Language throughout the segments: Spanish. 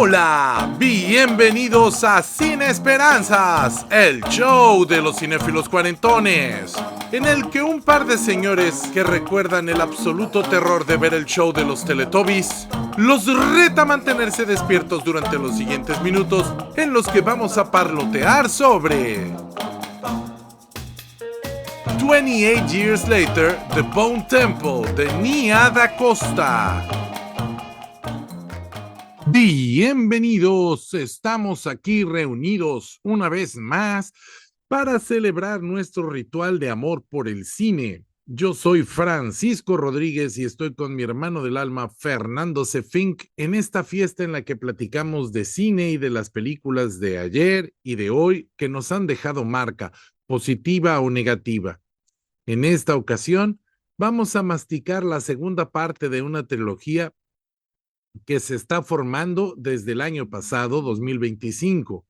Hola, bienvenidos a Cine Esperanzas, el show de los cinéfilos cuarentones, en el que un par de señores que recuerdan el absoluto terror de ver el show de los Teletubbies los reta a mantenerse despiertos durante los siguientes minutos en los que vamos a parlotear sobre 28 Years Later, The Bone Temple de Nia Da Costa. Bienvenidos, estamos aquí reunidos una vez más para celebrar nuestro ritual de amor por el cine. Yo soy Francisco Rodríguez y estoy con mi hermano del alma, Fernando Sefink, en esta fiesta en la que platicamos de cine y de las películas de ayer y de hoy que nos han dejado marca, positiva o negativa. En esta ocasión, vamos a masticar la segunda parte de una trilogía que se está formando desde el año pasado, 2025.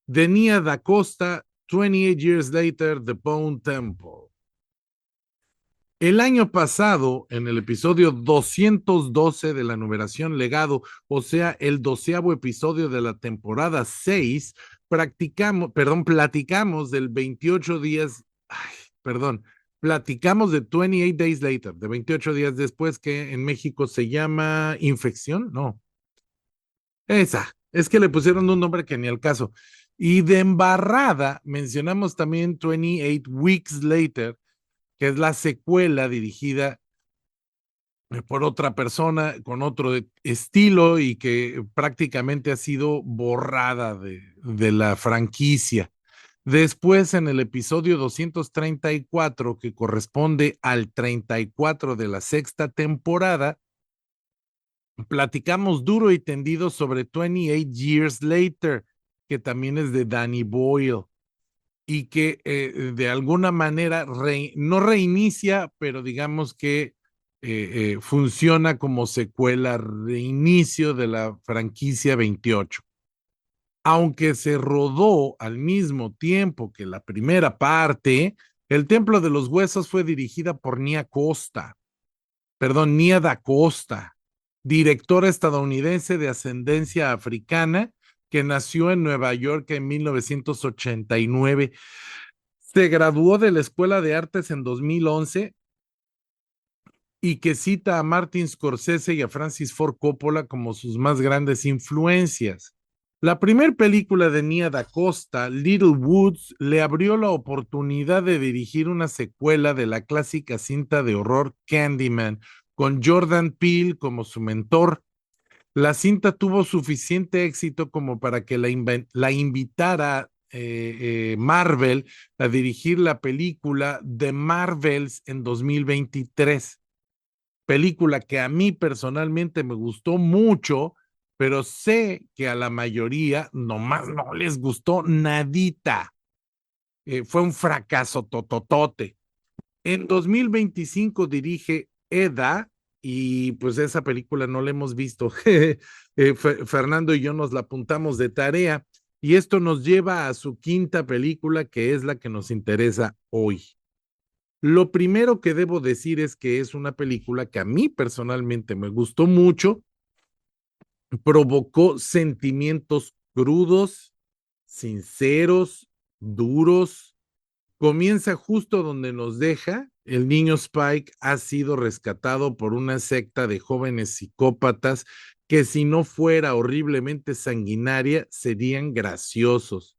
De Nia Da Costa, 28 Years Later, The Bone Temple. El año pasado, en el episodio 212 de la numeración Legado, o sea, el 12º episodio de la temporada 6, platicamos del 28 días, platicamos de 28 Days Later, de 28 días después, que en México se llama Infección, no. Es que le pusieron un nombre que ni al caso. Y de embarrada mencionamos también 28 Weeks Later, que es la secuela dirigida por otra persona con otro estilo y que prácticamente ha sido borrada de la franquicia. Después, en el episodio 234, que corresponde al 34 de la sexta temporada, platicamos duro y tendido sobre 28 Years Later, que también es de Danny Boyle y que de alguna manera no reinicia, pero digamos que funciona como secuela, reinicio de la franquicia 28. Aunque se rodó al mismo tiempo que la primera parte, El Templo de los Huesos fue dirigida por Nia Da Costa, directora estadounidense de ascendencia africana que nació en Nueva York en 1989. Se graduó de la Escuela de Artes en 2011 y que cita a Martin Scorsese y a Francis Ford Coppola como sus más grandes influencias. La primera película de Nia Da Costa, Little Woods, le abrió la oportunidad de dirigir una secuela de la clásica cinta de horror Candyman, con Jordan Peele como su mentor. La cinta tuvo suficiente éxito como para que la invitara Marvel a dirigir la película The Marvels en 2023. Película que a mí personalmente me gustó mucho, pero sé que a la mayoría nomás no les gustó nadita. Fue un fracaso tototote. En 2025 dirige Eda y pues esa película no la hemos visto. Fernando y yo nos la apuntamos de tarea y esto nos lleva a su quinta película, que es la que nos interesa hoy. Lo primero que debo decir es que es una película que a mí personalmente me gustó mucho, provocó sentimientos crudos, sinceros, duros. Comienza justo donde nos deja. El niño Spike ha sido rescatado por una secta de jóvenes psicópatas que, si no fuera horriblemente sanguinaria, serían graciosos.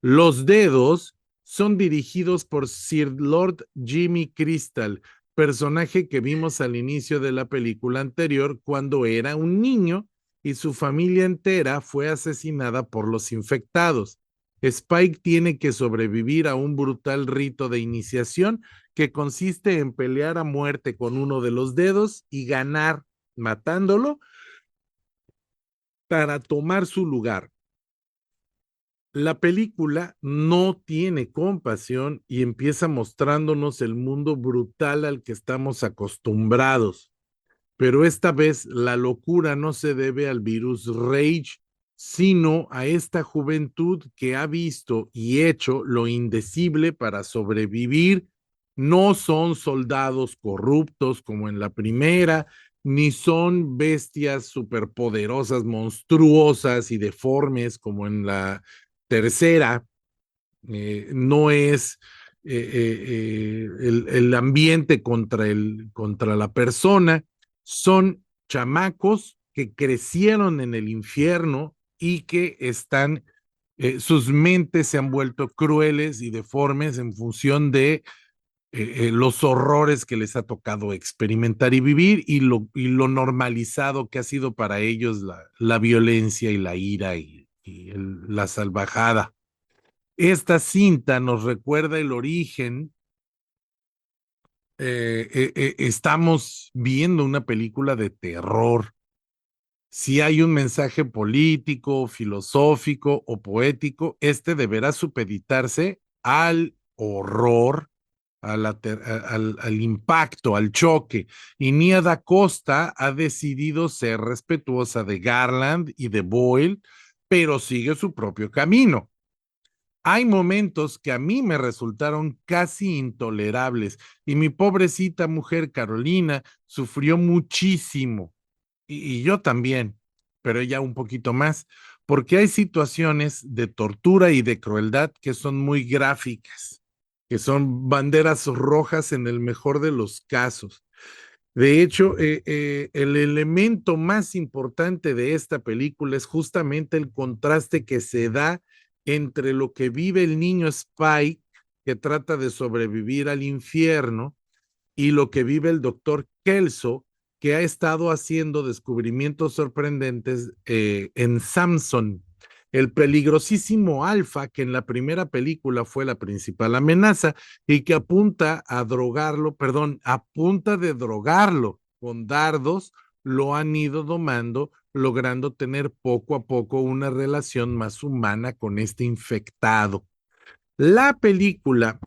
Los dedos son dirigidos por Sir Lord Jimmy Crystal, personaje que vimos al inicio de la película anterior cuando era un niño y su familia entera fue asesinada por los infectados. Spike tiene que sobrevivir a un brutal rito de iniciación que consiste en pelear a muerte con uno de los dedos y ganar matándolo para tomar su lugar. La película no tiene compasión y empieza mostrándonos el mundo brutal al que estamos acostumbrados. Pero esta vez la locura no se debe al virus Rage, sino a esta juventud que ha visto y hecho lo indecible para sobrevivir. No son soldados corruptos como en la primera, ni son bestias superpoderosas, monstruosas y deformes como en la tercera. No es el ambiente contra la persona, son chamacos que crecieron en el infierno y que están, sus mentes se han vuelto crueles y deformes en función de los horrores que les ha tocado experimentar y vivir y lo normalizado que ha sido para ellos la violencia y la ira la salvajada. Esta cinta nos recuerda el origen. Estamos viendo una película de terror. Si hay un mensaje político, filosófico o poético, este deberá supeditarse al horror, al impacto, al choque. Y Nia Da Costa ha decidido ser respetuosa de Garland y de Boyle, pero sigue su propio camino. Hay momentos que a mí me resultaron casi intolerables y mi pobrecita mujer Carolina sufrió muchísimo y yo también, pero ella un poquito más, porque hay situaciones de tortura y de crueldad que son muy gráficas, que son banderas rojas en el mejor de los casos. De hecho, el elemento más importante de esta película es justamente el contraste que se da entre lo que vive el niño Spike, que trata de sobrevivir al infierno, y lo que vive el doctor Kelso, que ha estado haciendo descubrimientos sorprendentes en Samson, el peligrosísimo alfa que en la primera película fue la principal amenaza y que apunta a drogarlo, perdón, apunta de drogarlo con dardos, lo han ido domando, logrando tener poco a poco una relación más humana con este infectado. La película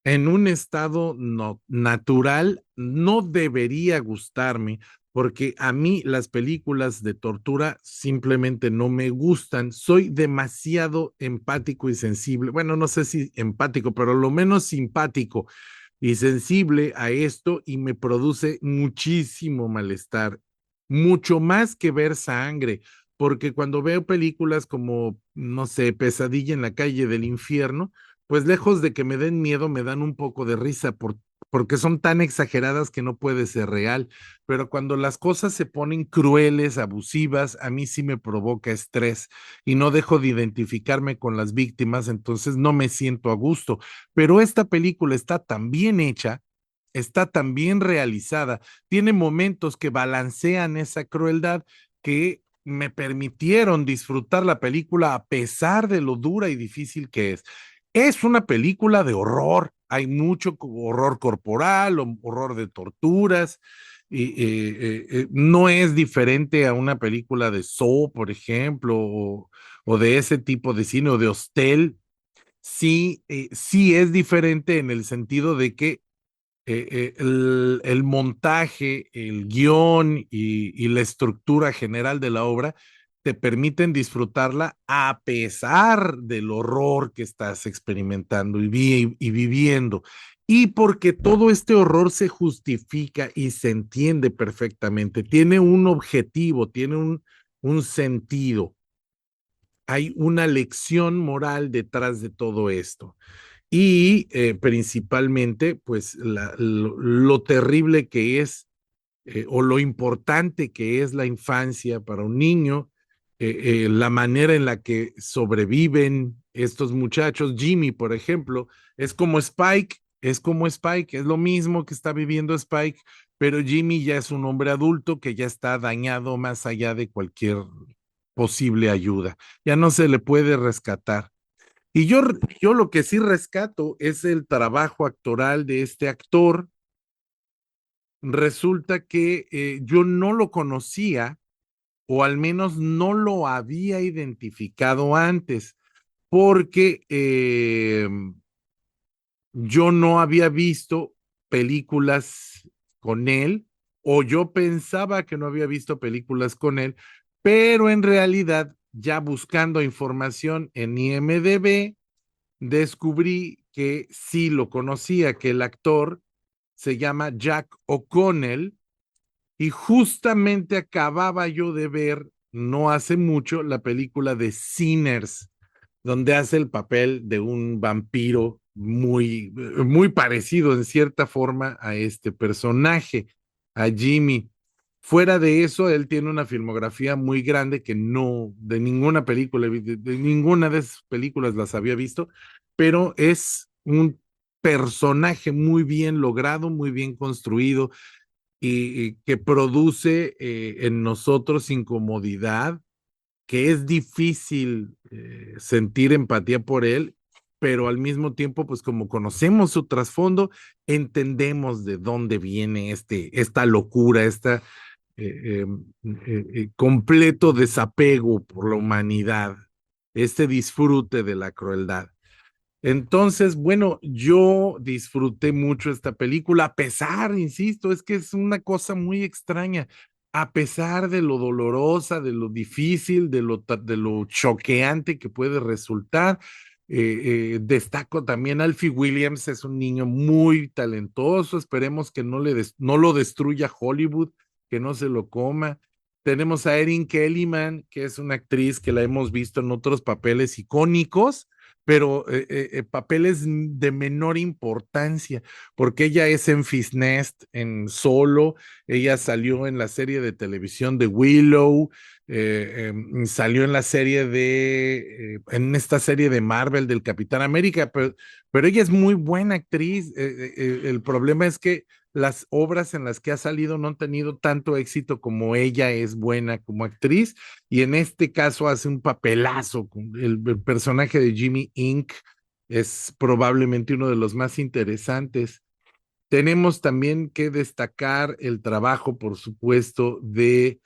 en un estado no, natural no debería gustarme porque a mí las películas de tortura simplemente no me gustan. Soy demasiado empático y sensible. Bueno, no sé si empático, pero lo menos simpático y sensible a esto y me produce muchísimo malestar, mucho más que ver sangre, porque cuando veo películas como, no sé, Pesadilla en la calle del infierno, pues lejos de que me den miedo, me dan un poco de risa porque son tan exageradas que no puede ser real. Pero cuando las cosas se ponen crueles, abusivas, a mí sí me provoca estrés y no dejo de identificarme con las víctimas, entonces no me siento a gusto. Pero esta película está tan bien hecha, está tan bien realizada, tiene momentos que balancean esa crueldad que me permitieron disfrutar la película a pesar de lo dura y difícil que es. Es una película de horror, hay mucho horror corporal, horror de torturas, y no es diferente a una película de Saw, por ejemplo, o de ese tipo de cine, o de Hostel. Sí, sí es diferente en el sentido de que el montaje, el guión y la estructura general de la obra te permiten disfrutarla a pesar del horror que estás experimentando y viviendo. Y porque todo este horror se justifica y se entiende perfectamente, tiene un objetivo, tiene un sentido, hay una lección moral detrás de todo esto y principalmente pues lo terrible que es o lo importante que es la infancia para un niño, la manera en la que sobreviven estos muchachos. Jimmy, por ejemplo, es como Spike, es lo mismo que está viviendo Spike, pero Jimmy ya es un hombre adulto que ya está dañado más allá de cualquier posible ayuda. Ya no se le puede rescatar. Y yo lo que sí rescato es el trabajo actoral de este actor. Resulta que yo no lo conocía o al menos no lo había identificado antes porque yo no había visto películas con él o yo pensaba que no había visto películas con él, pero en realidad ya buscando información en IMDb descubrí que sí lo conocía, que el actor se llama Jack O'Connell Y justamente acababa yo de ver, no hace mucho, la película de Sinners, donde hace el papel de un vampiro muy parecido en cierta forma a este personaje, a Jimmy. Fuera de eso, él tiene una filmografía muy grande que no, de ninguna película, de ninguna de esas películas las había visto, pero es un personaje muy bien logrado, muy bien construido y que produce en nosotros incomodidad, que es difícil sentir empatía por él, pero al mismo tiempo, pues como conocemos su trasfondo, entendemos de dónde viene esta locura, eh, completo desapego por la humanidad, este disfrute de la crueldad. Entonces, bueno, yo disfruté mucho esta película, a pesar, insisto, es que es una cosa muy extraña, a pesar de lo dolorosa, de lo difícil, de lo choqueante que puede resultar. Destaco también Alfie Williams, es un niño muy talentoso, esperemos que no lo destruya Hollywood, que no se lo coma. Tenemos a Erin Kellyman, que es una actriz que la hemos visto en otros papeles icónicos, pero papeles de menor importancia, porque ella es en Nest, en Solo, ella salió en la serie de televisión de Willow, salió en la serie en esta serie de Marvel del Capitán América, pero ella es muy buena actriz. El problema es que las obras en las que ha salido no han tenido tanto éxito como ella es buena como actriz, y en este caso hace un papelazo. El personaje de Jimmy Inc. es probablemente uno de los más interesantes. Tenemos también que destacar el trabajo, por supuesto, de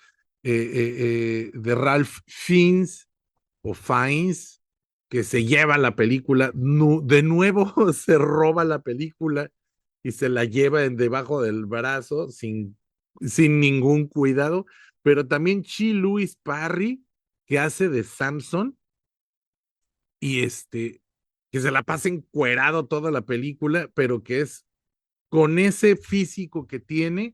Ralph Fiennes o Fiennes, que se lleva la película, de nuevo se roba la película y se la lleva debajo del brazo sin ningún cuidado, pero también Chi Louis Parry, que hace de Samson, y que se la pasa encuerado toda la película, pero que es con ese físico que tiene,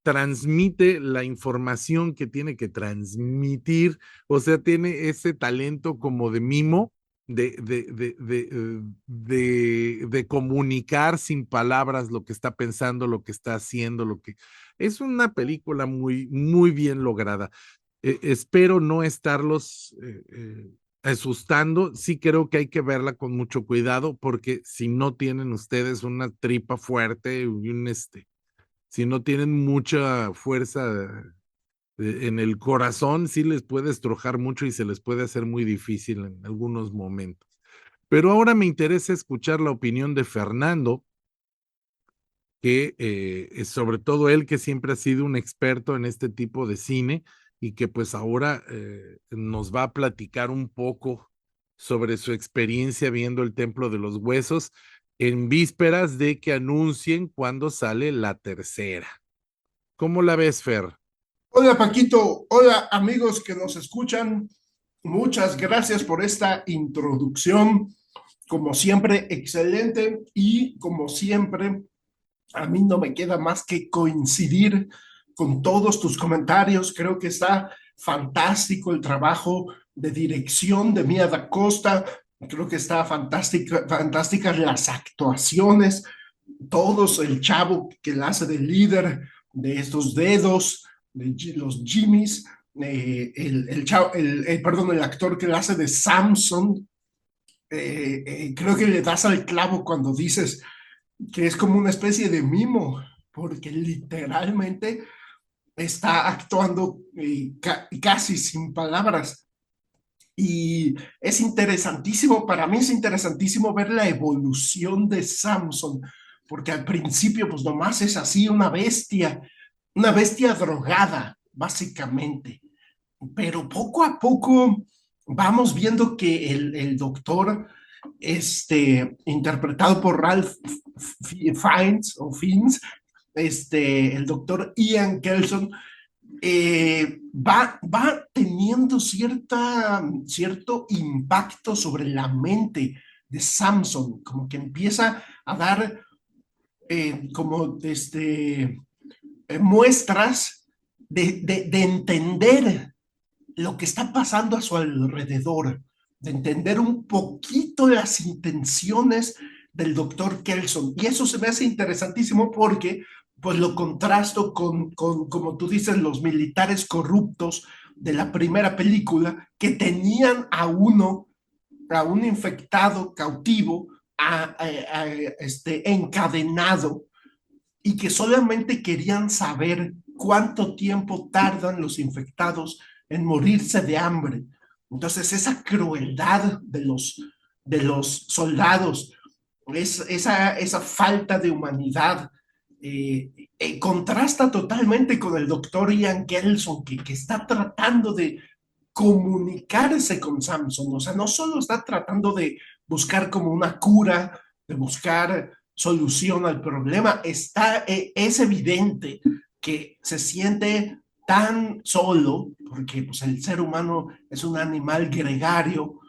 transmite la información que tiene que transmitir, o sea, tiene ese talento como de mimo, de comunicar sin palabras lo que está pensando, lo que está haciendo, lo que... Es una película muy bien lograda. Espero no estarlos asustando. Sí creo que hay que verla con mucho cuidado, porque si no tienen ustedes una tripa fuerte y si no tienen mucha fuerza en el corazón, sí les puede estrujar mucho y se les puede hacer muy difícil en algunos momentos. Pero ahora me interesa escuchar la opinión de Fernando, que sobre todo él, que siempre ha sido un experto en este tipo de cine y que pues ahora nos va a platicar un poco sobre su experiencia viendo El Templo de los Huesos en vísperas de que anuncien cuándo sale la tercera. ¿Cómo la ves, Fer? Hola Paquito, hola amigos que nos escuchan. Muchas gracias por esta introducción. Como siempre, excelente y como siempre, a mí no me queda más que coincidir con todos tus comentarios. Creo que está fantástico el trabajo de dirección de Mia da Costa. Creo que está fantásticas las actuaciones, todos, el chavo que la hace de líder de estos dedos, de los Jimmys, perdón, el actor que la hace de Samson. Creo que le das al clavo cuando dices que es como una especie de mimo, porque literalmente está actuando casi sin palabras. Y es interesantísimo, para mí es interesantísimo ver la evolución de Samson, porque al principio pues nomás es así una bestia drogada, básicamente. Pero poco a poco vamos viendo que el doctor, interpretado por Ralph Fiennes, el doctor Ian Kelson, va teniendo cierto impacto sobre la mente de Samson, como que empieza a dar como muestras de entender lo que está pasando a su alrededor, de entender un poquito las intenciones del doctor Kelson. Y eso se me hace interesantísimo porque pues lo contrasto como tú dices, los militares corruptos de la primera película que tenían a un infectado cautivo, encadenado, y que solamente querían saber cuánto tiempo tardan los infectados en morirse de hambre. Entonces, esa crueldad de los soldados, esa falta de humanidad, contrasta totalmente con el doctor Ian Kelson, que está tratando de comunicarse con Samson. O sea, no solo está tratando de buscar como una cura, de buscar solución al problema, es evidente que se siente tan solo, porque pues, el ser humano es un animal gregario,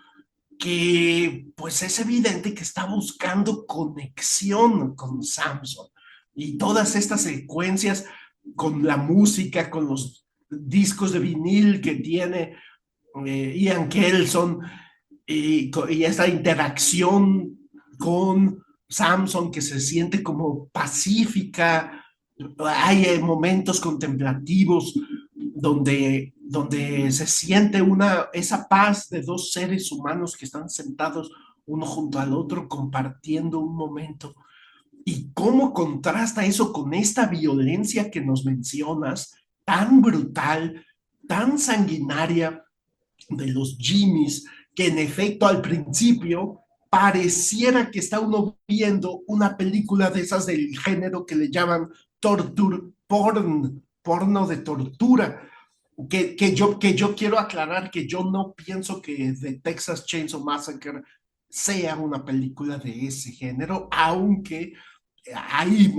que pues es evidente que está buscando conexión con Samson. Y todas estas secuencias con la música, con los discos de vinil que tiene Ian Kelson, y esa interacción con Samson que se siente como pacífica. Hay momentos contemplativos donde se siente esa paz de dos seres humanos que están sentados uno junto al otro compartiendo un momento. ¿Y cómo contrasta eso con esta violencia que nos mencionas, tan brutal, tan sanguinaria, de los Jimmys, que en efecto al principio pareciera que está uno viendo una película de esas del género que le llaman torture porn, porno de tortura? Que yo quiero aclarar que yo no pienso que The Texas Chainsaw Massacre sea una película de ese género, aunque hay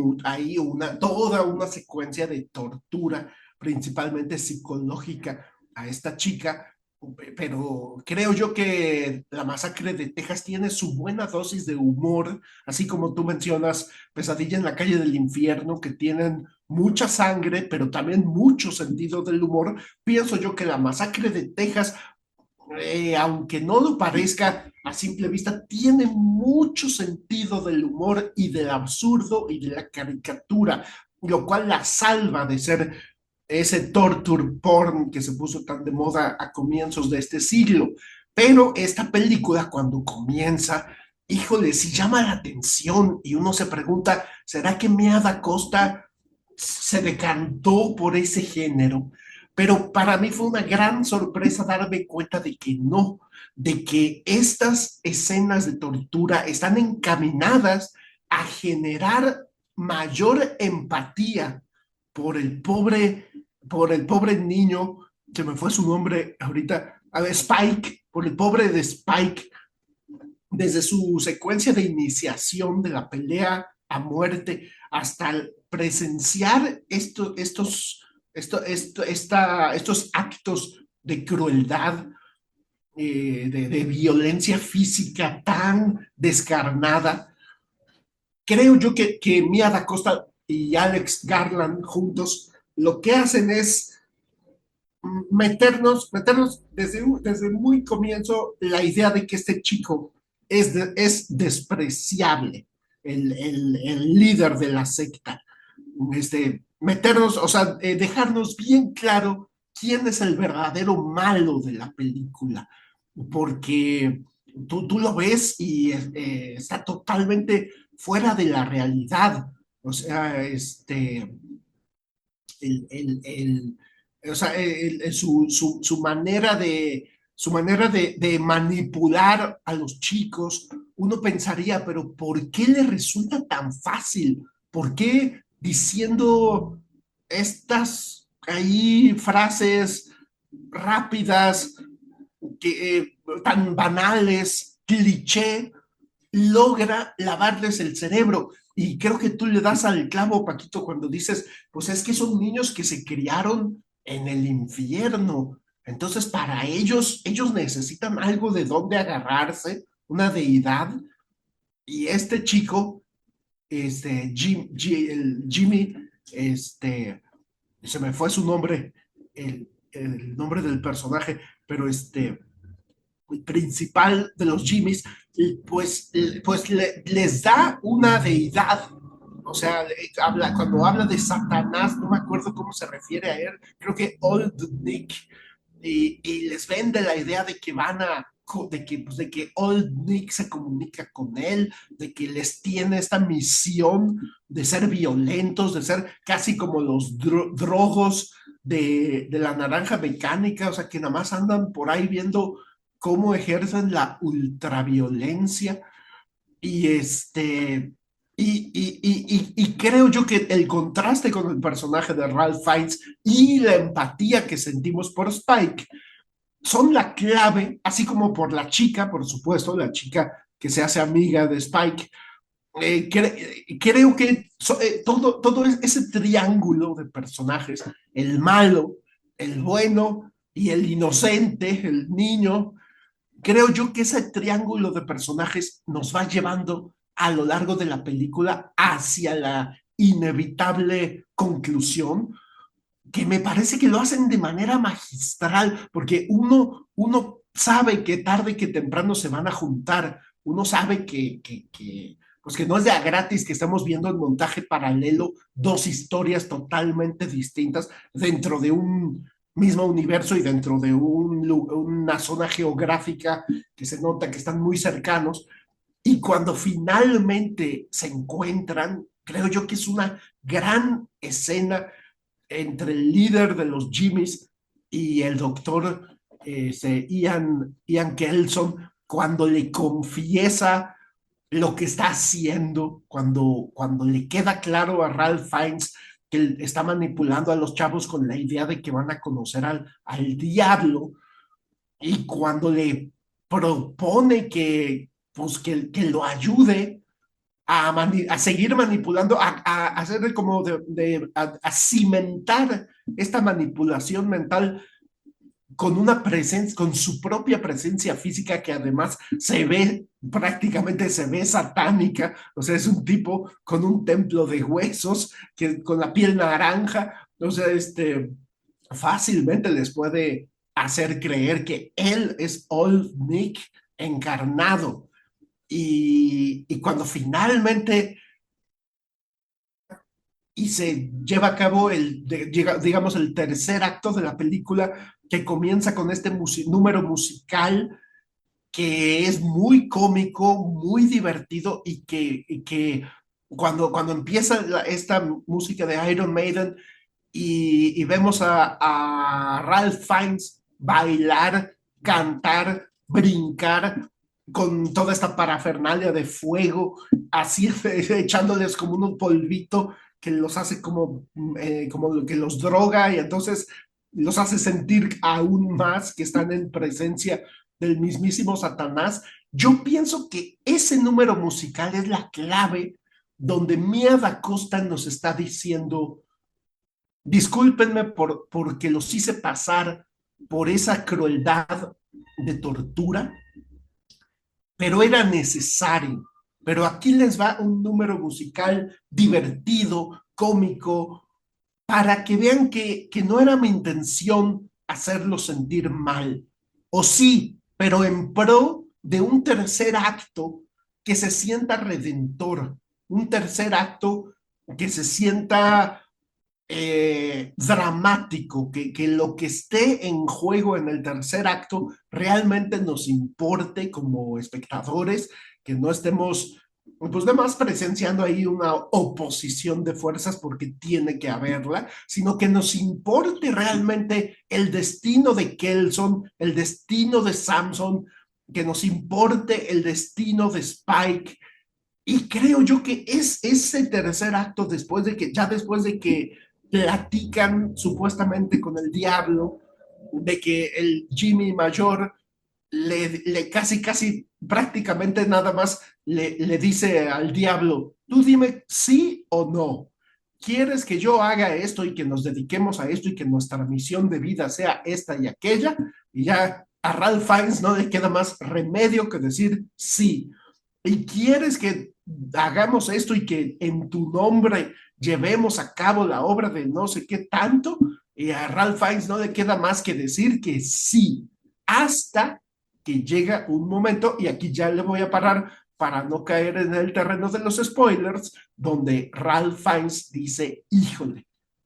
toda una secuencia de tortura, principalmente psicológica, a esta chica, pero creo yo que La Masacre de Texas tiene su buena dosis de humor, así como tú mencionas Pesadilla en la calle del infierno, que tienen mucha sangre, pero también mucho sentido del humor. Pienso yo que La Masacre de Texas, aunque no lo parezca a simple vista, tiene mucho sentido del humor y del absurdo y de la caricatura, lo cual la salva de ser ese torture porn que se puso tan de moda a comienzos de este siglo. Pero esta película, cuando comienza, híjole, sí llama la atención y uno se pregunta, ¿será que Mia da Costa se decantó por ese género? Pero para mí fue una gran sorpresa darme cuenta de que no, de que estas escenas de tortura están encaminadas a generar mayor empatía por el pobre, por el pobre niño, se me fue su nombre ahorita, a ver, Spike, por el pobre de Spike, desde su secuencia de iniciación de la pelea a muerte hasta presenciar estos actos de crueldad, de violencia física tan descarnada. Creo yo que Mia da Costa y Alex Garland juntos lo que hacen es meternos desde muy comienzo la idea de que este chico es despreciable, el líder de la secta. Meternos, o sea, dejarnos bien claro quién es el verdadero malo de la película, porque tú lo ves y está totalmente fuera de la realidad. O sea, el, el, el, o sea, su manera de manipular a los chicos, uno pensaría, pero ¿por qué le resulta tan fácil? ¿Por qué diciendo estas ahí frases rápidas, tan banales, cliché, logra lavarles el cerebro? Y creo que tú le das al clavo, Paquito, cuando dices, pues es que son niños que se criaron en el infierno. Entonces, para ellos necesitan algo de donde agarrarse, una deidad. Y este chico, el Jimmy, este, se me fue su nombre, el nombre del personaje, pero el principal de los Jimmys, pues les da una deidad. O sea, cuando habla de Satanás, no me acuerdo cómo se refiere a él, creo que Old Nick, y les vende la idea de que de que Old Nick se comunica con él, de que les tiene esta misión de ser violentos, de ser casi como los drogos de la naranja mecánica, o sea, que nada más andan por ahí viendo cómo ejercen la ultraviolencia y y creo yo que el contraste con el personaje de Ralph Fiennes y la empatía que sentimos por Spike son la clave, así como por la chica, por supuesto, la chica que se hace amiga de Spike. Creo que todo ese triángulo de personajes, el malo, el bueno y el inocente, el niño, creo yo que ese triángulo de personajes nos va llevando a lo largo de la película hacia la inevitable conclusión, que me parece que lo hacen de manera magistral, porque uno sabe que tarde que temprano se van a juntar, uno sabe pues que no es de a gratis que estamos viendo en montaje paralelo dos historias totalmente distintas dentro de un mismo universo y dentro de una zona geográfica que se nota que están muy cercanos. Y cuando finalmente se encuentran, creo yo que es una gran escena entre el líder de los Jimmys y el doctor Ian Kelson, cuando le confiesa lo que está haciendo, cuando le queda claro a Ralph Fiennes que él está manipulando a los chavos con la idea de que van a conocer al diablo, y cuando le propone pues, que lo ayude a seguir manipulando, a hacer como a cimentar esta manipulación mental con una presencia, con su propia presencia física que además prácticamente se ve satánica, o sea, es un tipo con un templo de huesos, con la piel naranja, o sea, fácilmente les puede hacer creer que él es Old Nick encarnado. Y cuando finalmente se lleva a cabo digamos, el tercer acto de la película, que comienza con este número musical que es muy cómico, muy divertido, y que cuando empieza esta música de Iron Maiden y vemos a Ralph Fiennes bailar, cantar, brincar con toda esta parafernalia de fuego, así echándoles como un polvito que los hace como que los droga, y entonces los hace sentir aún más que están en presencia del mismísimo Satanás. Yo pienso que ese número musical es la clave donde Mia da Costa nos está diciendo: discúlpenme porque los hice pasar por esa crueldad de tortura, pero era necesario. Pero aquí les va un número musical divertido, cómico, para que vean que no era mi intención hacerlos sentir mal. O sí, pero en pro de un tercer acto que se sienta redentor, un tercer acto que se sienta dramático, que lo que esté en juego en el tercer acto realmente nos importe como espectadores, que no estemos pues además presenciando ahí una oposición de fuerzas porque tiene que haberla, sino que nos importe realmente el destino de Kelson, el destino de Samson, que nos importe el destino de Spike. Y creo yo que es ese tercer acto, después de que platican supuestamente con el diablo, de que el Jimmy mayor casi prácticamente nada más le dice al diablo: tú dime sí o no. ¿Quieres que yo haga esto y que nos dediquemos a esto y que nuestra misión de vida sea esta y aquella? Y ya a Ralph Fiennes no le queda más remedio que decir sí. ¿Y quieres que hagamos esto y que en tu nombre llevemos a cabo la obra de no sé qué tanto, y a Ralph Fiennes no le queda más que decir que sí, hasta que llega un momento, y aquí ya le voy a parar para no caer en el terreno de los spoilers, donde Ralph Fiennes dice, híjole,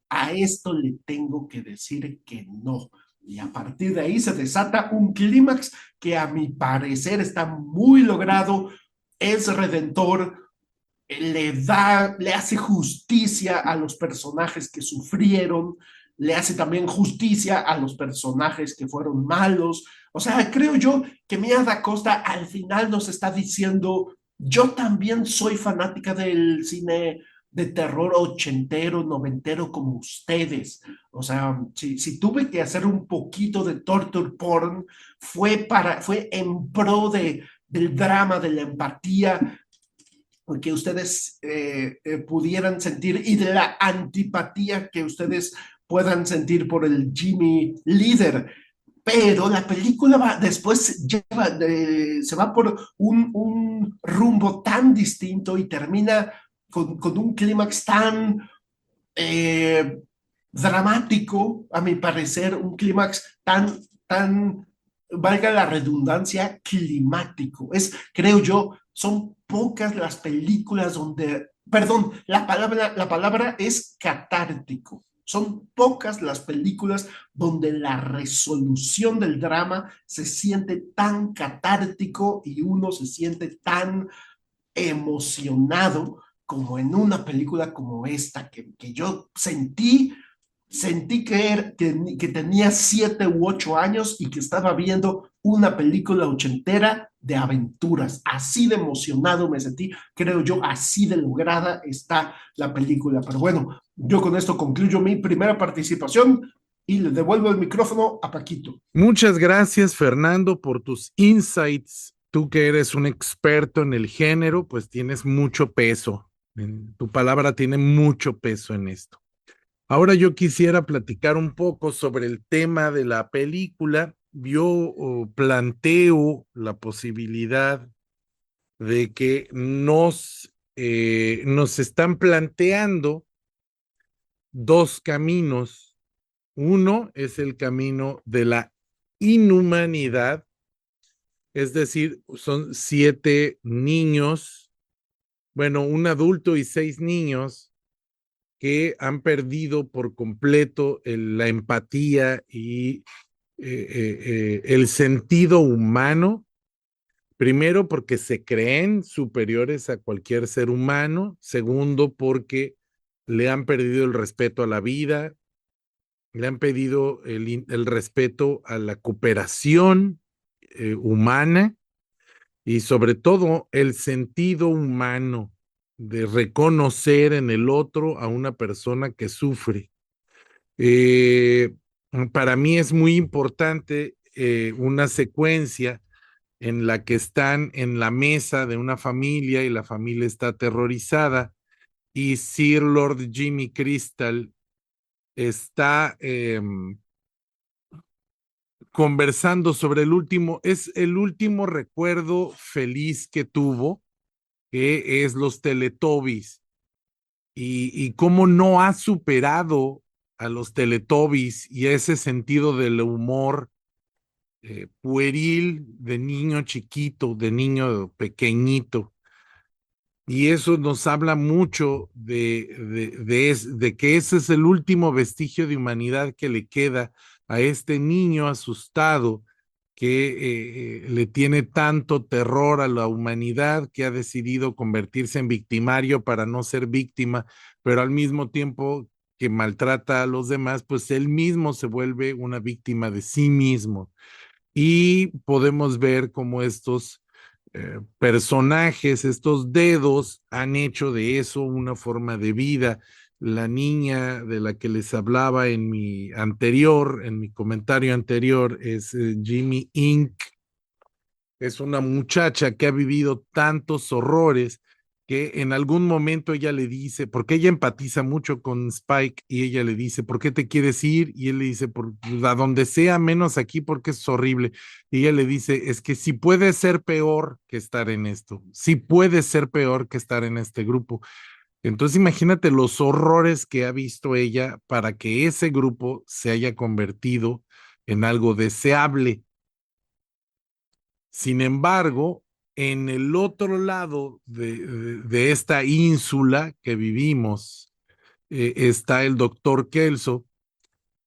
a esto le tengo que decir que no. Y a partir de ahí se desata un clímax que a mi parecer está muy logrado, es redentor, le hace justicia a los personajes que sufrieron, le hace también justicia a los personajes que fueron malos. O sea, creo yo que Mia da Costa al final nos está diciendo, yo también soy fanática del cine de terror ochentero, noventero como ustedes. O sea, si tuve que hacer un poquito de torture porn, fue en pro del drama, de la empatía, que ustedes pudieran sentir y de la antipatía que ustedes puedan sentir por el Jimmy líder. Pero la película después se va por un rumbo tan distinto y termina con un clímax tan eh, dramático, a mi parecer, un clímax tan, valga la redundancia, climático. Creo yo, son pocas las películas donde, perdón, la palabra es catártico. Son pocas las películas donde la resolución del drama se siente tan catártico y uno se siente tan emocionado como en una película como esta, que yo sentí que tenía 7 u 8 años y que estaba viendo una película ochentera de aventuras. Así de emocionado me sentí, creo yo, así de lograda está la película. Pero bueno, yo con esto concluyo mi primera participación y le devuelvo el micrófono a Paquito. Muchas gracias, Fernando, por tus insights. Tú que eres un experto en el género, pues tienes mucho peso. Tu palabra tiene mucho peso en esto. Ahora yo quisiera platicar un poco sobre el tema de la película. Yo planteo la posibilidad de que nos están planteando dos caminos. Uno es el camino de la inhumanidad, es decir, son 7 niños, bueno, un adulto y 6 niños que han perdido por completo la empatía y el sentido humano. Primero, porque se creen superiores a cualquier ser humano. Segundo, porque le han perdido el respeto a la vida, le han pedido el respeto a la cooperación humana y sobre todo el sentido humano de reconocer en el otro a una persona que sufre. Eh, para mí es muy importante una secuencia en la que están en la mesa de una familia y la familia está aterrorizada y Sir Lord Jimmy Crystal está conversando sobre es el último recuerdo feliz que tuvo, que es los Teletubbies, y cómo no ha superado a los Teletubbies y ese sentido del humor pueril de niño chiquito, de niño pequeñito. Y eso nos habla mucho de que ese es el último vestigio de humanidad que le queda a este niño asustado que le tiene tanto terror a la humanidad que ha decidido convertirse en victimario para no ser víctima, pero al mismo tiempo que maltrata a los demás, pues él mismo se vuelve una víctima de sí mismo. Y podemos ver cómo estos personajes, estos dedos han hecho de eso una forma de vida. La niña de la que les hablaba en mi comentario anterior, es Jimmy Inc. Es una muchacha que ha vivido tantos horrores que en algún momento ella le dice, porque ella empatiza mucho con Spike y ella le dice, ¿por qué te quieres ir? Y él le dice, a donde sea, menos aquí porque es horrible. Y ella le dice, es que si puede ser peor que estar en esto, si puede ser peor que estar en este grupo. Entonces imagínate los horrores que ha visto ella para que ese grupo se haya convertido en algo deseable. Sin embargo, en el otro lado de esta ínsula que vivimos, está el doctor Kelso,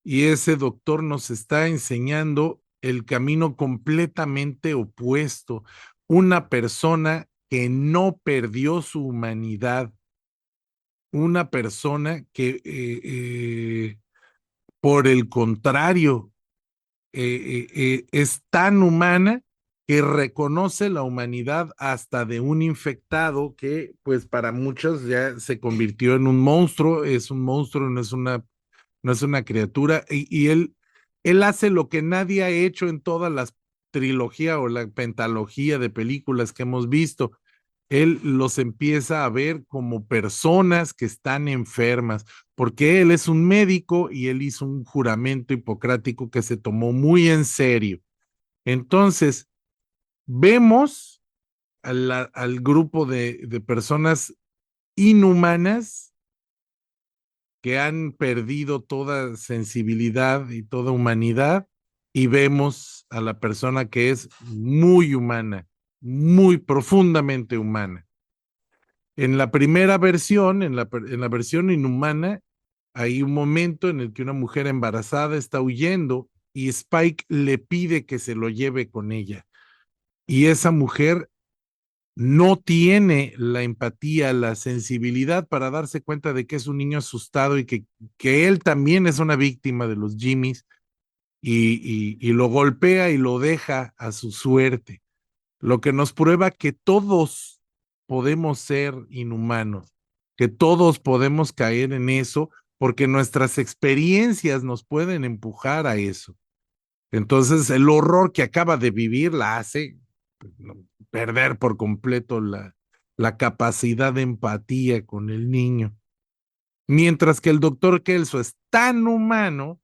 y ese doctor nos está enseñando el camino completamente opuesto. Una persona que no perdió su humanidad, una persona que por el contrario es tan humana que reconoce la humanidad hasta de un infectado que pues para muchos ya se convirtió en un monstruo, es un monstruo, no es una criatura, y él hace lo que nadie ha hecho en todas las trilogía o la pentalogía de películas que hemos visto. Él los empieza a ver como personas que están enfermas, porque él es un médico y él hizo un juramento hipocrático que se tomó muy en serio. Entonces, vemos al grupo de personas inhumanas que han perdido toda sensibilidad y toda humanidad, y vemos a la persona que es muy humana, muy profundamente humana. En la primera versión, en la versión inhumana, hay un momento en el que una mujer embarazada está huyendo y Spike le pide que se lo lleve con ella. Y esa mujer no tiene la empatía, la sensibilidad para darse cuenta de que es un niño asustado y que él también es una víctima de los Jimmys, y lo golpea y lo deja a su suerte, lo que nos prueba que todos podemos ser inhumanos, que todos podemos caer en eso, porque nuestras experiencias nos pueden empujar a eso. Entonces, el horror que acaba de vivir la hace pues, no, perder por completo la capacidad de empatía con el niño. Mientras que el doctor Kelso es tan humano,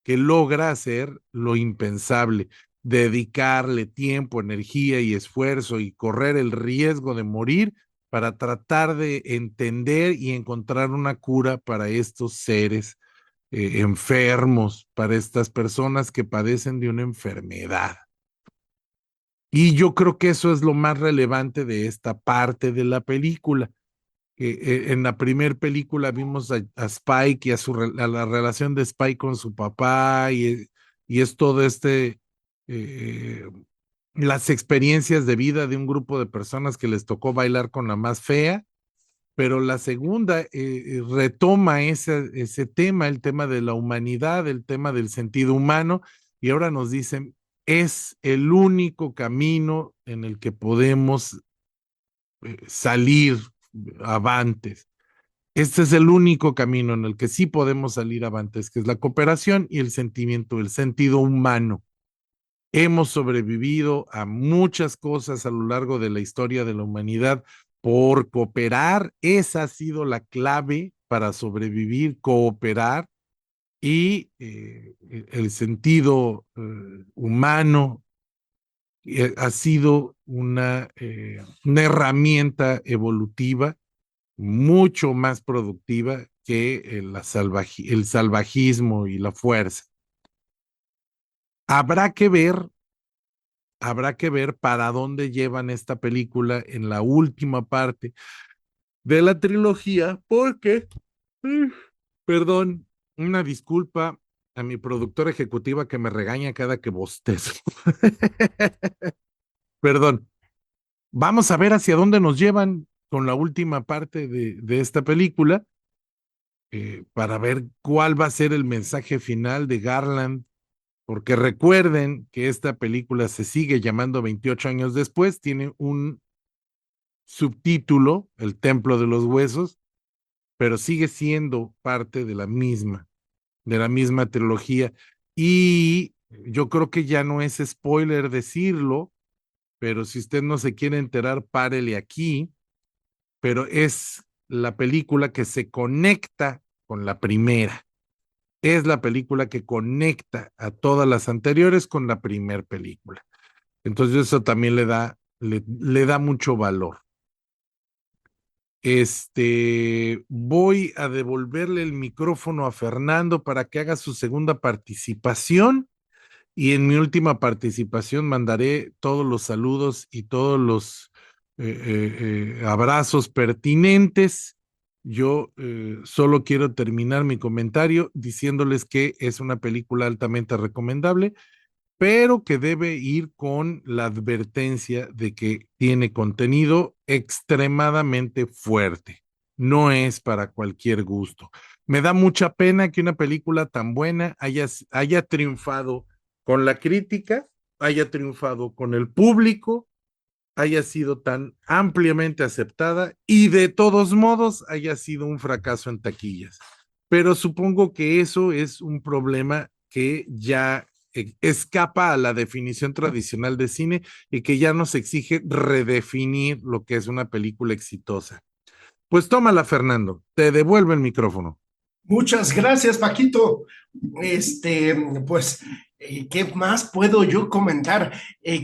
que logra hacer lo impensable, dedicarle tiempo, energía y esfuerzo y correr el riesgo de morir para tratar de entender y encontrar una cura para estos seres enfermos, para estas personas que padecen de una enfermedad. Y yo creo que eso es lo más relevante de esta parte de la película. En la primera película vimos a Spike y a la relación de Spike con su papá, y es todo eh, las experiencias de vida de un grupo de personas que les tocó bailar con la más fea, pero la segunda retoma ese tema, el tema de la humanidad, el tema del sentido humano, y ahora nos dicen, es el único camino en el que podemos salir avantes. Este es el único camino en el que sí podemos salir avantes, que es la cooperación y el sentimiento, el sentido humano. Hemos sobrevivido a muchas cosas a lo largo de la historia de la humanidad por cooperar. Esa ha sido la clave para sobrevivir, cooperar, y el sentido humano ha sido una herramienta evolutiva mucho más productiva que el salvajismo y la fuerza. Habrá que ver, habrá que ver para dónde llevan esta película en la última parte de la trilogía, porque, mm, perdón, una disculpa a mi productora ejecutiva que me regaña cada que bostezo. Perdón. Vamos a ver hacia dónde nos llevan con la última parte de esta película, para ver cuál va a ser el mensaje final de Garland, porque recuerden que esta película se sigue llamando 28 años después, tiene un subtítulo, El Templo de los Huesos, pero sigue siendo parte de la misma trilogía. Y yo creo que ya no es spoiler decirlo, pero si usted no se quiere enterar, párele aquí, pero es la película que se conecta con la primera. Es la película que conecta a todas las anteriores con la primera película. Entonces eso también le da mucho valor. Voy a devolverle el micrófono a Fernando para que haga su segunda participación y en mi última participación mandaré todos los saludos y todos los abrazos pertinentes. Yo solo quiero terminar mi comentario diciéndoles que es una película altamente recomendable, pero que debe ir con la advertencia de que tiene contenido extremadamente fuerte. No es para cualquier gusto. Me da mucha pena que una película tan buena haya triunfado con la crítica, haya triunfado con el público, haya sido tan ampliamente aceptada y de todos modos haya sido un fracaso en taquillas. Pero supongo que eso es un problema que ya escapa a la definición tradicional de cine y que ya nos exige redefinir lo que es una película exitosa. Pues tómala, Fernando, te devuelvo el micrófono. Muchas gracias, Paquito. Este, pues, ¿qué más puedo yo comentar?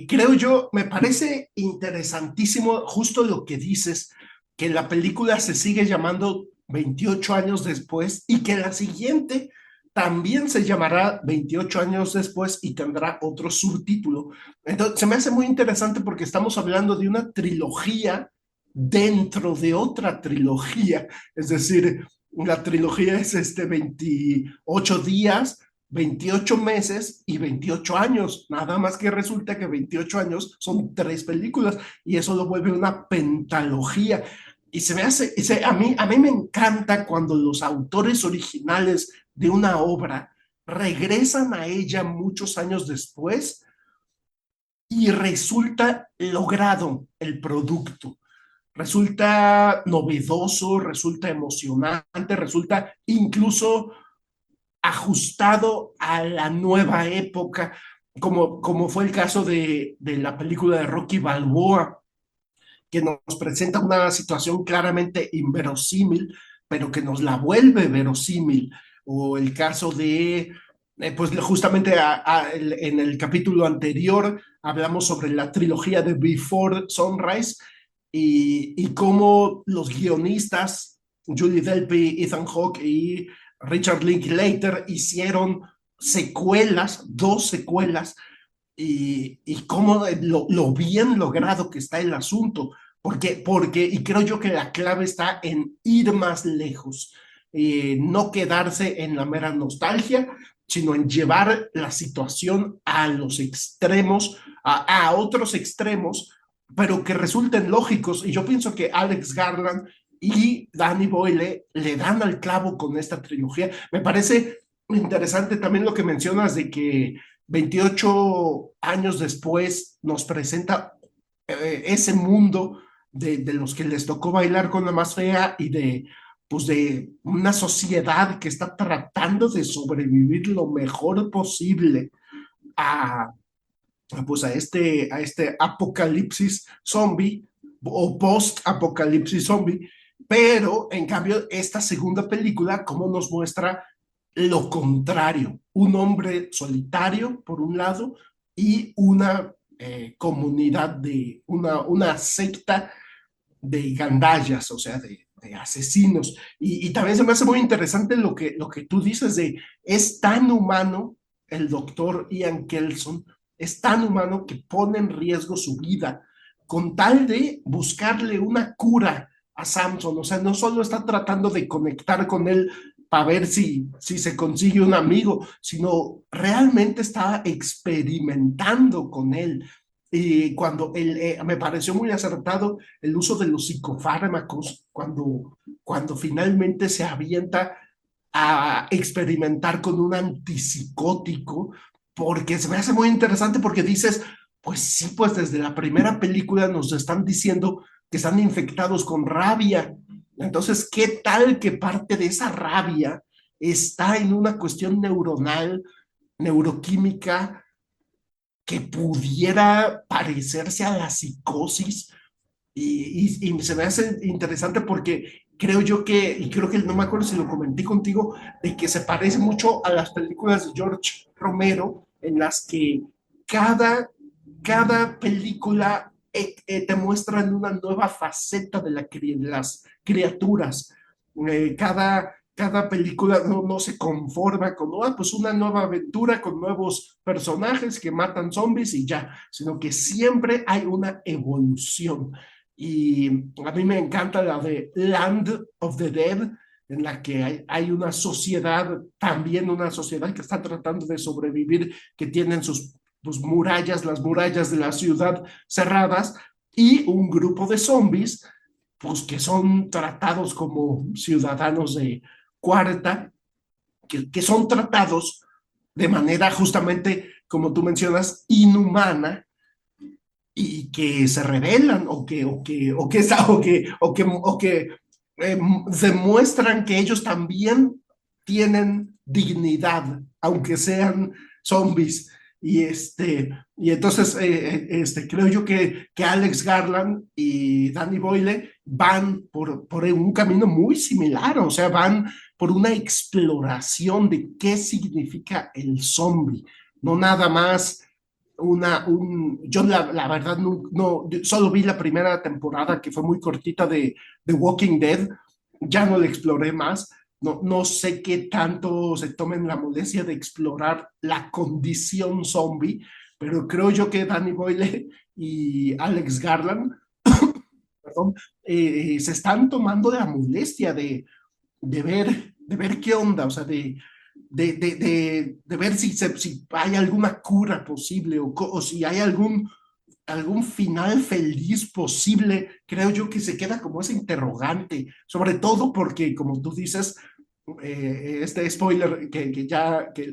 Creo yo, me parece interesantísimo justo lo que dices, que la película se sigue llamando 28 años después y que la siguiente también se llamará 28 años después y tendrá otro subtítulo. Entonces, se me hace muy interesante porque estamos hablando de una trilogía dentro de otra trilogía, es decir, la trilogía es 28 días, 28 meses y 28 años. Nada más que resulta que 28 años son tres películas y eso lo vuelve una pentalogía. Y se me hace, a mí me encanta cuando los autores originales de una obra regresan a ella muchos años después y resulta logrado el producto, resulta novedoso, resulta emocionante, resulta incluso ajustado a la nueva época, como fue el caso de la película de Rocky Balboa, que nos presenta una situación claramente inverosímil, pero que nos la vuelve verosímil, o el caso de pues justamente en el capítulo anterior hablamos sobre la trilogía de Before Sunrise y cómo los guionistas, Julie Delpy, Ethan Hawke y Richard Linklater hicieron secuelas, dos secuelas, y cómo lo bien logrado que está el asunto, y creo yo que la clave está en ir más lejos, no quedarse en la mera nostalgia, sino en llevar la situación a los extremos, a otros extremos, pero que resulten lógicos. Y yo pienso que Alex Garland y Danny Boyle le dan al clavo con esta trilogía. Me parece interesante también lo que mencionas de que 28 años después nos presenta ese mundo de los que les tocó bailar con la más fea y pues de una sociedad que está tratando de sobrevivir lo mejor posible a, pues a este apocalipsis zombie o post-apocalipsis zombie, pero en cambio esta segunda película, como nos muestra lo contrario, un hombre solitario por un lado y una comunidad una secta de gandallas, o sea, de asesinos. Y también se me hace muy interesante lo que tú dices de es tan humano el doctor Ian Kelson, es tan humano que pone en riesgo su vida con tal de buscarle una cura a Samson. O sea, no solo está tratando de conectar con él para ver si se consigue un amigo, sino realmente está experimentando con él. Y cuando me pareció muy acertado el uso de los psicofármacos, cuando finalmente se avienta a experimentar con un antipsicótico, porque se me hace muy interesante porque dices, pues sí, pues desde la primera película nos están diciendo que están infectados con rabia. Entonces, ¿qué tal que parte de esa rabia está en una cuestión neuronal, neuroquímica, que pudiera parecerse a la psicosis? Y se me hace interesante porque creo yo y creo que no me acuerdo si lo comenté contigo, de que se parece mucho a las películas de George Romero, en las que cada, cada película te muestran una nueva faceta de las criaturas. Cada película no se conforma con, pues una nueva aventura con nuevos personajes que matan zombies y ya, sino que siempre hay una evolución. Y a mí me encanta la de Land of the Dead, en la que hay una sociedad, también una sociedad que está tratando de sobrevivir, que tienen sus murallas, las murallas de la ciudad cerradas, y un grupo de zombies, pues que son tratados como ciudadanos de cuarta, que son tratados de manera justamente, como tú mencionas, inhumana, y que se rebelan demuestran que ellos también tienen dignidad, aunque sean zombies. Y entonces creo yo que Alex Garland y Danny Boyle van por un camino muy similar, o sea, van por una exploración de qué significa el zombie, no nada más yo la verdad solo vi la primera temporada que fue muy cortita de Walking Dead, ya no la exploré más, no sé qué tanto se tomen la molestia de explorar la condición zombie, pero creo yo que Danny Boyle y Alex Garland, perdón, se están tomando la molestia de ver qué onda, o sea, de ver si hay alguna cura posible o si hay algún final feliz posible. Creo yo que se queda como ese interrogante, sobre todo porque, como tú dices, este spoiler que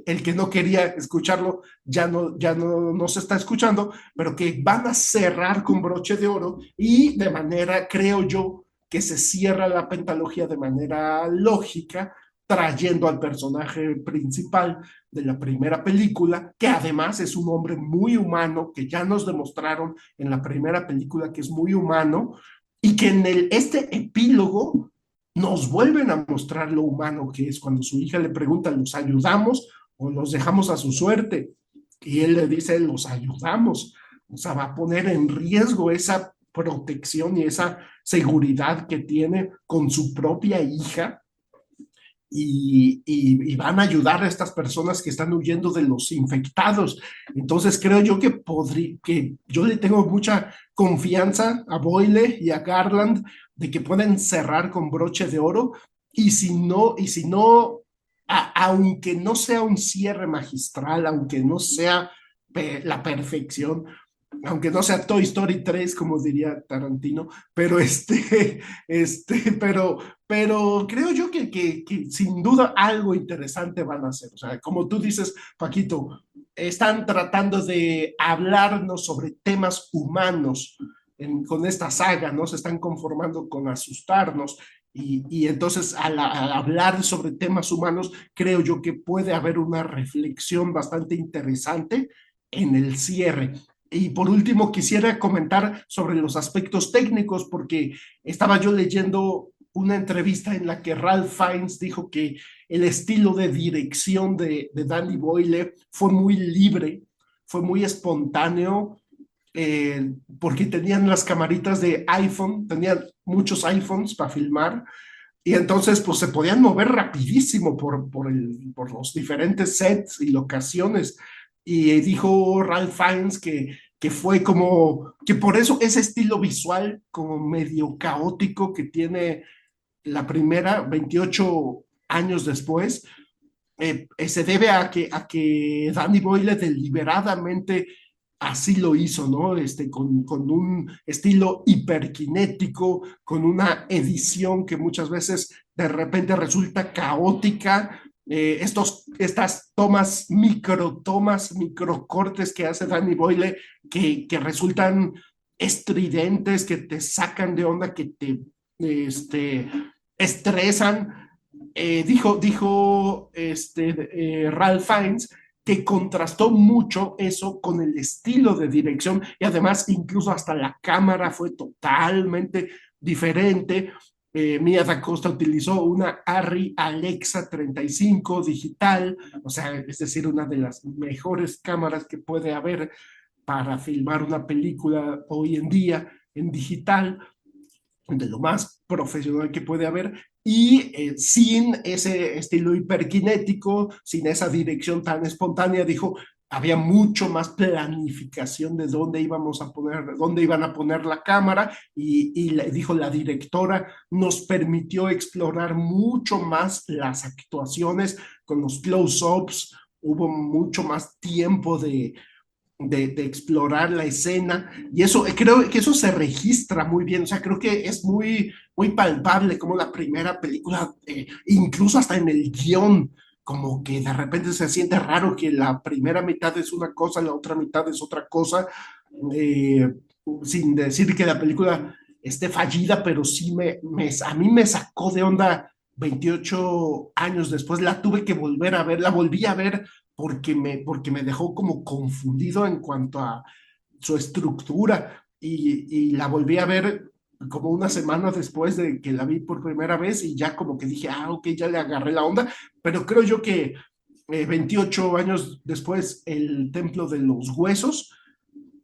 el que no quería escucharlo ya no se está escuchando, pero que van a cerrar con broche de oro y de manera, creo yo, que se cierra la pentalogía de manera lógica, trayendo al personaje principal de la primera película, que además es un hombre muy humano, que ya nos demostraron en la primera película que es muy humano, y que en este epílogo nos vuelven a mostrar lo humano que es cuando su hija le pregunta, ¿los ayudamos o los dejamos a su suerte? Y él le dice, los ayudamos. O sea, va a poner en riesgo esa protección y esa seguridad que tiene con su propia hija, y van a ayudar a estas personas que están huyendo de los infectados. Entonces creo yo que yo le tengo mucha confianza a Boyle y a Garland de que pueden cerrar con broche de oro, y si no, aunque no sea un cierre magistral, aunque no sea la perfección, aunque no sea Toy Story 3, como diría Tarantino, pero pero creo yo que sin duda algo interesante van a hacer. O sea, como tú dices, Paquito, están tratando de hablarnos sobre temas humanos con esta saga, ¿no? Se están conformando con asustarnos. Y entonces al hablar sobre temas humanos, creo yo que puede haber una reflexión bastante interesante en el cierre. Y por último, quisiera comentar sobre los aspectos técnicos, porque estaba yo leyendo una entrevista en la que Ralph Fiennes dijo que el estilo de dirección de Danny Boyle fue muy libre, fue muy espontáneo, porque tenían las camaritas de iPhone, tenían muchos iPhones para filmar, y entonces pues se podían mover rapidísimo por los diferentes sets y locaciones. Y dijo Ralph Fiennes que fue que por eso ese estilo visual como medio caótico que tiene la primera, 28 años después, se debe a que Danny Boyle deliberadamente así lo hizo, ¿no? Con un estilo hiperkinético, con una edición que muchas veces de repente resulta caótica. Estas microcortes que hace Danny Boyle, que resultan estridentes, que te sacan de onda, que te estresan. Dijo Ralph Fiennes que contrastó mucho eso con el estilo de dirección, y además incluso hasta la cámara fue totalmente diferente. Mia Da Costa utilizó una Arri Alexa 35 digital, o sea, es decir, una de las mejores cámaras que puede haber, para filmar una película hoy en día en digital, de lo más profesional que puede haber, y sin ese estilo hiperkinético, sin esa dirección tan espontánea, dijo, había mucho más planificación de dónde íbamos a poner, dónde iban a poner la cámara, y le dijo la directora, nos permitió explorar mucho más las actuaciones con los close-ups, hubo mucho más tiempo de explorar la escena, y eso creo que eso se registra muy bien. O sea, creo que es muy palpable como la primera película, incluso hasta en el guión, como que de repente se siente raro que la primera mitad es una cosa, la otra mitad es otra cosa, eh, sin decir que la película esté fallida, pero sí a mí me sacó de onda 28 años después, la tuve que volver a ver, la volví a ver porque me dejó como confundido en cuanto a su estructura, y la volví a ver como una semana después de que la vi por primera vez, y ya como que dije, ah, ok, ya le agarré la onda, pero creo yo que 28 años después, El Templo de los Huesos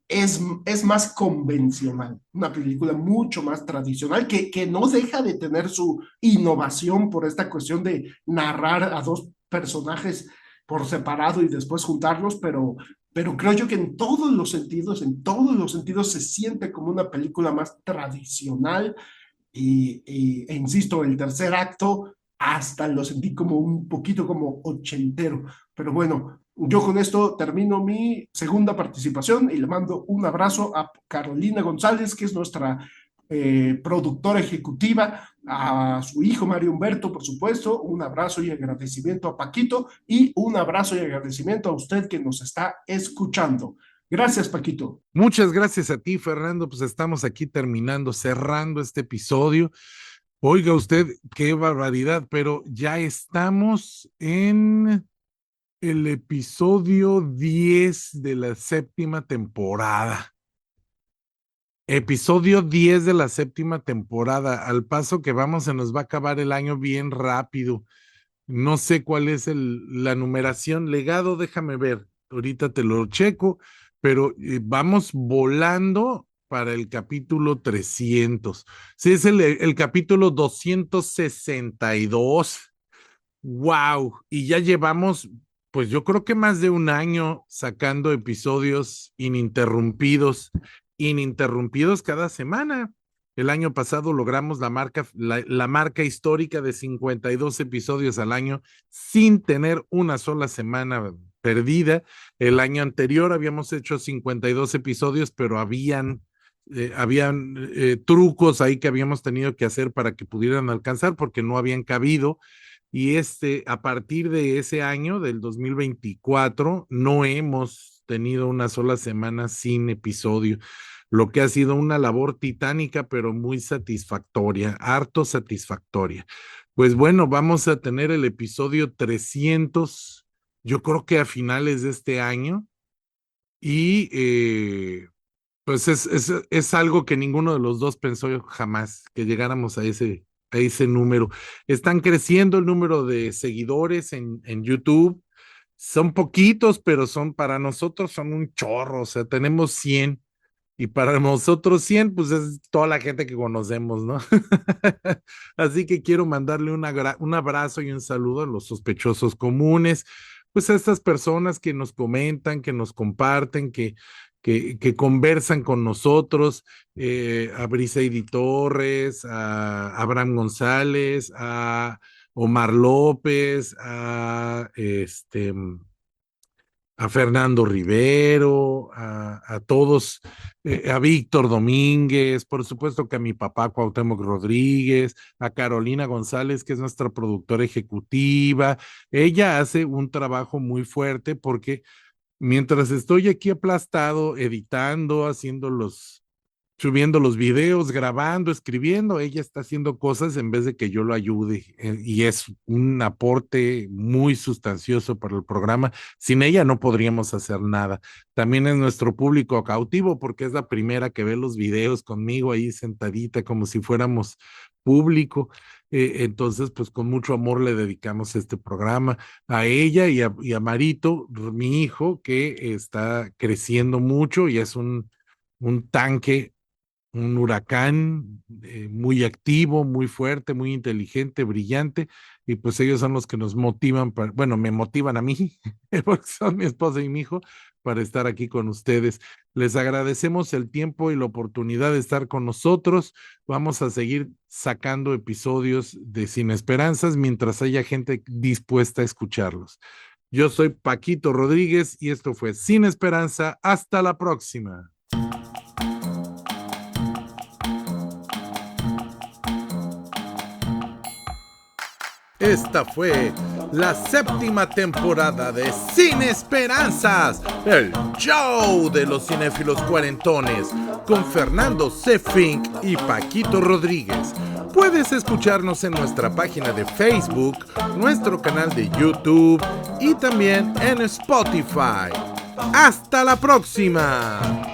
es más convencional, una película mucho más tradicional que no deja de tener su innovación por esta cuestión de narrar a dos personajes por separado y después juntarlos, pero creo yo que en todos los sentidos se siente como una película más tradicional, e insisto, el tercer acto hasta lo sentí como un poquito como ochentero. Pero bueno, yo con esto termino mi segunda participación y le mando un abrazo a Carolina González, que es nuestra productora ejecutiva, a su hijo Mario Humberto, por supuesto, un abrazo y agradecimiento a Paquito, y un abrazo y agradecimiento a usted que nos está escuchando. Gracias, Paquito. Muchas gracias a ti, Fernando. Pues estamos aquí terminando, cerrando este episodio. Oiga usted, qué barbaridad, pero ya estamos en el episodio 10 de la séptima temporada. Episodio 10 de la séptima temporada. Al paso que vamos, se nos va a acabar el año bien rápido. No sé cuál es la numeración. Legado, déjame ver. Ahorita te lo checo, pero vamos volando para el capítulo 300. Sí, es el capítulo 262. Wow. Y ya llevamos, pues yo creo que más de un año sacando episodios ininterrumpidos cada semana. El año pasado logramos la marca histórica de 52 episodios al año sin tener una sola semana perdida. El año anterior habíamos hecho 52 episodios, pero habían trucos ahí que habíamos tenido que hacer para que pudieran alcanzar porque no habían cabido. Y a partir de ese año, del 2024, no hemos tenido una sola semana sin episodio, lo que ha sido una labor titánica, pero muy satisfactoria, harto satisfactoria. Pues bueno, vamos a tener el episodio 300, yo creo que a finales de este año, y pues es algo que ninguno de los dos pensó jamás, que llegáramos a ese número. Están creciendo el número de seguidores en YouTube. Son poquitos, pero para nosotros son un chorro. O sea, tenemos 100 y para nosotros 100 pues es toda la gente que conocemos, ¿no? Así que quiero mandarle un abrazo y un saludo a los sospechosos comunes, pues a estas personas que nos comentan, que nos comparten, que conversan con nosotros, a Briseidi Torres, a Abraham González, a Omar López, a Fernando Rivero, a todos, a Víctor Domínguez, por supuesto que a mi papá Cuauhtémoc Rodríguez, a Carolina González, que es nuestra productora ejecutiva. Ella hace un trabajo muy fuerte porque mientras estoy aquí aplastado, editando, subiendo los videos, grabando, escribiendo, ella está haciendo cosas en vez de que yo lo ayude, y es un aporte muy sustancioso para el programa. Sin ella no podríamos hacer nada. También es nuestro público cautivo porque es la primera que ve los videos conmigo ahí sentadita como si fuéramos público. Entonces, pues con mucho amor le dedicamos este programa a ella y a Marito, mi hijo, que está creciendo mucho y es un tanque, un huracán muy activo, muy fuerte, muy inteligente, brillante, y pues ellos son los que nos motivan, bueno, me motivan a mí, porque son mi esposa y mi hijo, para estar aquí con ustedes. Les agradecemos el tiempo y la oportunidad de estar con nosotros. Vamos a seguir sacando episodios de Sin Esperanzas mientras haya gente dispuesta a escucharlos. Yo soy Paquito Rodríguez y esto fue Sin Esperanza. Hasta la próxima. Esta fue la 7ª temporada de Sin Esperanzas, el show de los cinéfilos cuarentones, con Fernando C. Fink y Paquito Rodríguez. Puedes escucharnos en nuestra página de Facebook, nuestro canal de YouTube y también en Spotify. ¡Hasta la próxima!